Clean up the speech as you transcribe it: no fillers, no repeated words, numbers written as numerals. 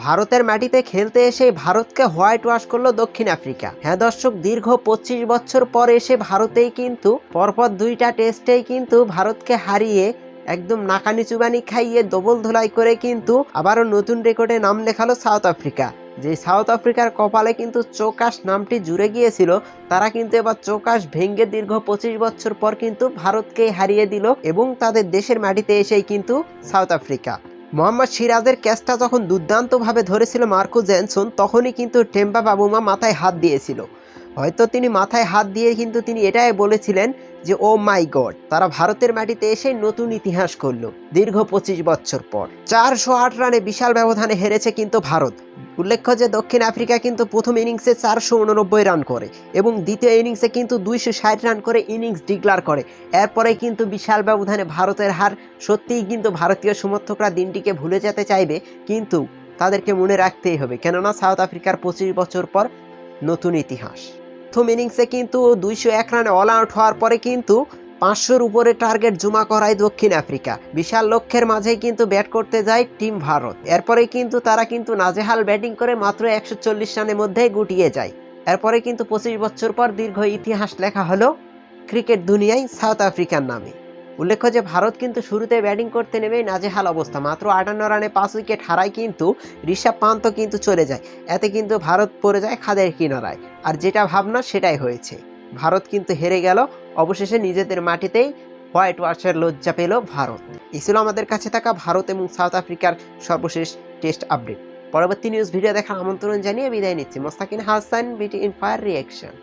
ভারতের মাটিতে খেলতে এসে ভারতকে হোয়াইট ওয়াশ করলো দক্ষিণ আফ্রিকা। হ্যাঁ দর্শক, দীর্ঘ 25 বছর পর এসে ভারতেই কিন্তু পরপর 2টা টেস্টেই কিন্তু ভারতকে হারিয়ে একদম নাকানি চুবানি খাইয়ে ডবল ধুলাই করে কিন্তু আবারও নতুন রেকর্ডে নাম লেখালো সাউথ আফ্রিকা। যে সাউথ আফ্রিকার কপালে কিন্তু চৌকাশ নামটি জুড়ে গিয়েছিল, তারা কিন্তু এবার চৌকাশ ভেঙ্গে দীর্ঘ 25 বছর পর কিন্তু ভারতকে হারিয়ে দিল এবং তাদের দেশের মাটিতে এসেই কিন্তু সাউথ আফ্রিকা। মোহাম্মদ সিরাজের ক্যাচটা যখন দুর্দান্তভাবে ধরেছিল মার্কো জেনসন, তখনই কিন্তু টেম্পা বাবুমা মাথায় হাত দিয়েছিল। হয়তো তিনি মাথায় হাত দিয়ে কিন্তু তিনি এটাই বলেছিলেন যে ও মাই গড, তারা ভারতের মাটিতে এসে নতুন ইতিহাস করলো দীর্ঘ 25 বছর পর। 408 রানে বিশাল ব্যবধানে হেরেছে কিন্তু ভারত। উল্লেখ্য যে দক্ষিণ আফ্রিকা কিন্তু প্রথম ইনিংসে 489 রান করে এবং দ্বিতীয় ইনিংসে কিন্তু 260 রান করে ইনিংস ডিক্লার করে। এরপরে কিন্তু বিশাল ব্যবধানে ভারতের হার। সত্যিই কিন্তু ভারতীয় সমর্থকরা দিনটিকে ভুলে যেতে চাইবে, কিন্তু তাদেরকে মনে রাখতেই হবে, কেননা সাউথ আফ্রিকার 25 বছর পর নতুন ইতিহাস। প্রথম ইনিংসে কিন্তু 201 রানে অল আউট হওয়ার পরে কিন্তু 500-র উপরে টার্গেট জমা করায় দক্ষিণ আফ্রিকা। বিশাল লক্ষ্যের মাঝেই কিন্তু ব্যাট করতে যায় টিম ভারত। এরপরে কিন্তু তারা কিন্তু নাজেহাল ব্যাটিং করে মাত্র 140 রানের মধ্যেই গুটিয়ে যায়। এরপরে কিন্তু 25 বছর পর দীর্ঘ ইতিহাস লেখা হলো ক্রিকেট দুনিয়ায় সাউথ আফ্রিকার নামে। উল্লেখ্য যে ভারত কিন্তু শুরুতে ব্যাটিং করতে নেমেই নাজেহাল অবস্থা, মাত্র 58 রানে 5 উইকেট হারায় কিন্তু ঋষভ পান্ত কিন্তু চলে যায়। এতে কিন্তু ভারত পড়ে যায় খাদের কিনারায়। আর যেটা ভাবনা সেটাই হয়েছে, ভারত কিন্তু হেরে গেল। অবশেষে নিজেদের মাটিতেই হোয়াইট ওয়াশের লজ্জা পেল ভারত। এই ছিল আমাদের কাছে থাকা ভারত এবং সাউথ আফ্রিকার সর্বশেষ টেস্ট আপডেট। পরবর্তী নিউজ ভিডিও দেখার আমন্ত্রণ জানিয়ে বিদায় নিচ্ছি। মোস্তাকিন হাসান, বিটি ইনফায়ার রিঅ্যাকশন।